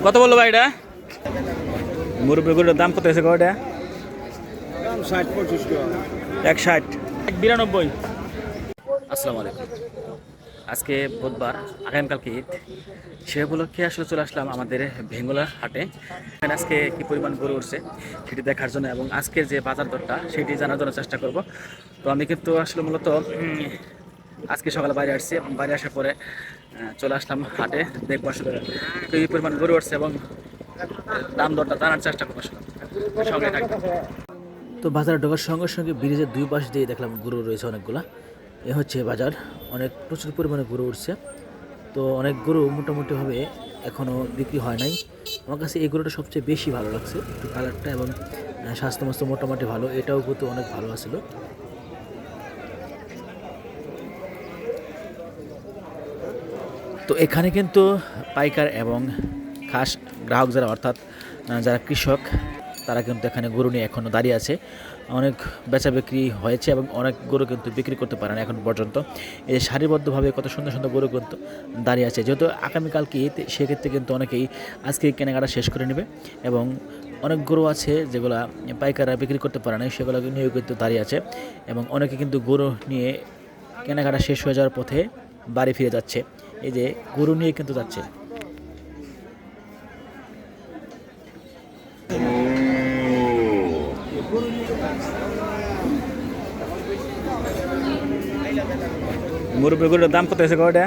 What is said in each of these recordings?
কত বললো ভাই এটা? মুরব্বী গরুর দাম কত হয়েছে গরুটা? 160 192। আসসালামু আলাইকুম। আজকে বুধবার, আগামীকালকে ঈদ, সে উপলক্ষে আসলে চলে আসলাম আমাদের ভেঙ্গুলা হাটে। আজকে কি পরিমাণ গরু উঠছে সেটি দেখার জন্য এবং আজকের যে বাজার দরটা সেটি জানার জন্য চেষ্টা করব। তো আমি কিন্তু আসলে মূলত আজকে সকালে বাইরে আসছি এবং বাইরে আসার পরে চলে আসলাম হাটে, দেখবো আসলে কি পরিমাণ গরু উঠছে এবং দাম দরটা জানার চেষ্টা করবো আসলে। সঙ্গে থাকবে। তো বাজারে ঢোকার সঙ্গে সঙ্গে ব্রিজের দুই পাশ দিয়ে দেখলাম গরু রয়েছে অনেকগুলা। এ হচ্ছে বাজার, প্রচুর পরিমাণে গরু উঠছে। তো অনেক গরু মোটামুটিভাবে এখনও বিক্রি হয় নাই। আমার কাছে এই গরুটা সবচেয়ে বেশি ভালো লাগছে, একটু কালারটা এবং স্বাস্থ্য মোটামুটি ভালো। এটাও কিন্তু অনেক ভালো আছিল। তো এখানে কিন্তু পাইকার এবং খাস গ্রাহক যারা, অর্থাৎ যারা কৃষক, তারা কিন্তু এখানে গরু নিয়ে এখনও দাঁড়িয়ে আছে। অনেক বেচা বিক্রি হয়েছে এবং অনেক গরু কিন্তু বিক্রি করতে পারে না এখন পর্যন্ত। এই যে সারিবদ্ধভাবে কত সুন্দর সুন্দর গরু কিন্তু দাঁড়িয়ে আছে। যেহেতু আগামীকালকে ঈদ, সেক্ষেত্রে কিন্তু অনেকেই আজকে কেনাকাটা শেষ করে নেবে এবং অনেক গরু আছে যেগুলো পাইকাররা বিক্রি করতে পারে না, সেগুলো নিয়েও কিন্তু দাঁড়িয়ে আছে এবং অনেকে কিন্তু গরু নিয়ে কেনাকাটা শেষ হয়ে যাওয়ার পথে বাড়ি ফিরে যাচ্ছে। এই যে গরু নিয়ে কিন্তু যাচ্ছে। মুরব্বী গরুর দাম কত হয়েছে গরুটা?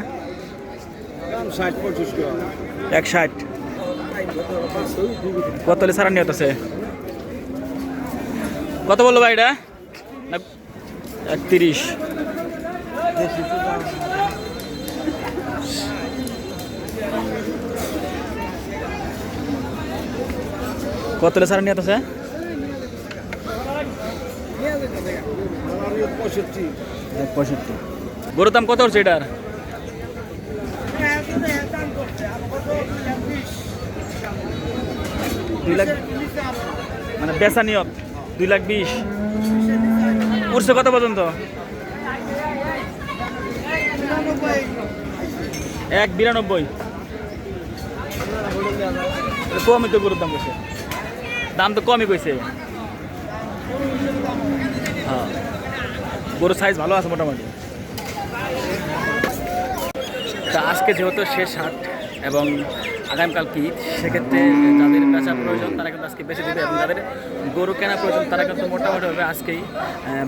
160। কত হলে সারা নিয়ত আছে? কত বললো ভাই এটা? 31। কত হলে সারা নিয়ত আছে? 65। গরুর দাম কত হচ্ছে এটার? মানে বেচা নিয়ত 2,20,000। উঠছে কত পর্যন্ত? 192। কমই তো গরুর দাম কইছে, দাম তো কমই কইছে। হ্যাঁ, গরুর সাইজ ভালো আছে মোটামুটি। তা আজকে যেহেতু শেষ হাট এবং আগামীকাল কি, সেক্ষেত্রে যাদের বেচার প্রয়োজন তারা কিন্তু আজকে বেশি দেবে এবং যাদের গরু কেনা প্রয়োজন তারা কিন্তু মোটামুটিভাবে আজকেই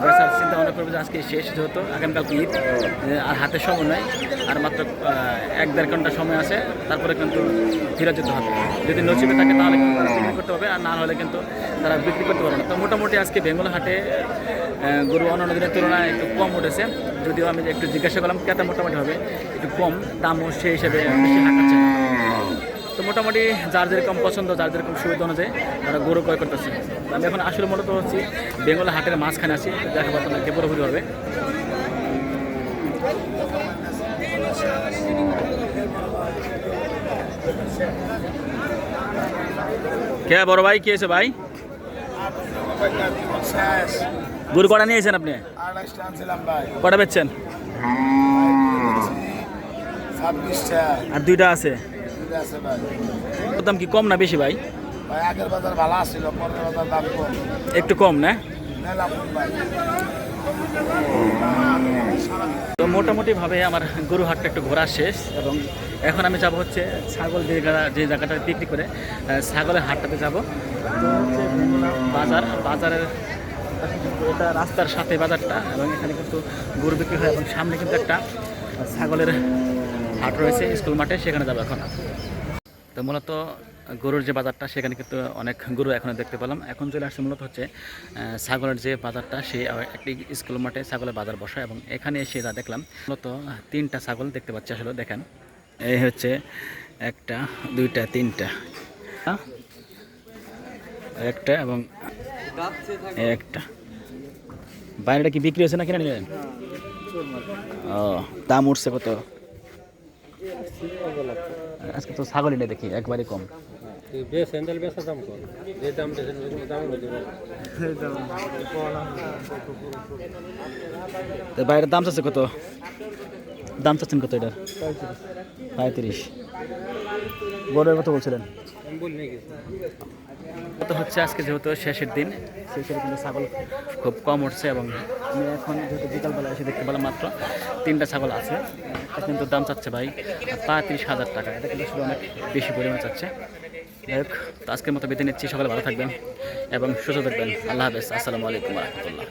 বেচার চিন্তা ভাবনা করবে যে আজকেই শেষ, যেহেতু আগামীকাল ঈদ আর হাতে সময় নয়, আর মাত্র 1-1.5 ঘন্টা সময় আছে, তারপরে কিন্তু ফিরে যেতে হবে। যদি নসিবে থাকে তাহলে বিক্রি করতে হবে, আর না হলে কিন্তু তারা বিক্রি করতে পারবে না। তো মোটামুটি আজকে ভেঙ্গুলা হাটে গরু অন্যান্য দিনের তুলনায় একটু কম উঠেছে, যদিও আমি একটু জিজ্ঞাসা করলাম ক্রেতা মোটামুটি হবে একটু কম, দামও সেই হিসেবে বেশি হাঁকাচ্ছে। তো মোটামুটি যার যেরকম পছন্দ, যার যেরকম সুবিধা অনুযায়ী তারা গরু ক্রয় করতেছে। আমি এখন আসলে মূলত হচ্ছি বেঙ্গল হাটের মাঝখানে আছি, দেখা পাচ্ছ না কে পুরোপুরি হবে। কে বড় ভাই, কি আছে ভাই? গরু কটা নিয়েছেন আপনি? কটা বেচছেন? আর 2টা আছে। দাম কি কম না বেশি ভাই? একটু কম না? তো মোটামুটি ভাবে আমার গরু হাটটা একটু ঘোরা শেষ এবং এখন আমি যাব হচ্ছে ছাগল যে জায়গাটা বিক্রি করে ছাগলের হাটটাতে যাব। তো হচ্ছে বাজারের এটা রাস্তার সাথে বাজারটা এবং এখানে কিন্তু গরু বিক্রি হয় এবং সামনে কিন্তু একটা ছাগলের হাট রয়েছে স্কুল মাঠে, সেখানে যাবো এখন। তো মূলত গরুর যে বাজারটা, সেখানে কিন্তু অনেক গরু এখনও দেখতে পেলাম। এখন চলে আসছে মূলত হচ্ছে ছাগলের যে বাজারটা, সেই একটি স্কুল মাঠে ছাগলের বাজার বসা এবং এখানে এসে যা দেখলাম, মূলত 3টা ছাগল দেখতে পাচ্ছি। আসলে দেখেন, এই হচ্ছে 1টা 2টা 3টা, একটা এবং একটা। বাইরেটা কি বিক্রি হয়েছে না কিনে নিলেন? ও, দাম উঠছে কত? আজকে তো ছাগলই নেই দেখি, একবারে কম। বাইরের দাম চাচ্ছে কত? দাম চাচ্ছেন কত এটার? 35। গরুর কত বলছিলেন? কত হচ্ছে আজকে যেহেতু শেষের দিন, সেই হিসেবে কিন্তু ছাগল খুব কম উঠছে এবং আমি এখন যেহেতু বিকালবেলা এসে দেখতে পেলাম মাত্র 3টা ছাগল আছে। এটা কিন্তু দাম চাচ্ছে ভাই 35,000 টাকা। এটা কিন্তু শুধু অনেক বেশি পরিমাণে চাচ্ছে। যাই হোক, তো আজকের মতো বেঁধে নিচ্ছি। সকালে ভালো থাকবেন এবং সুস্থ থাকবেন। আল্লাহ হাফেজ। আসসালামু আলাইকুম রহমতুল্লাহ।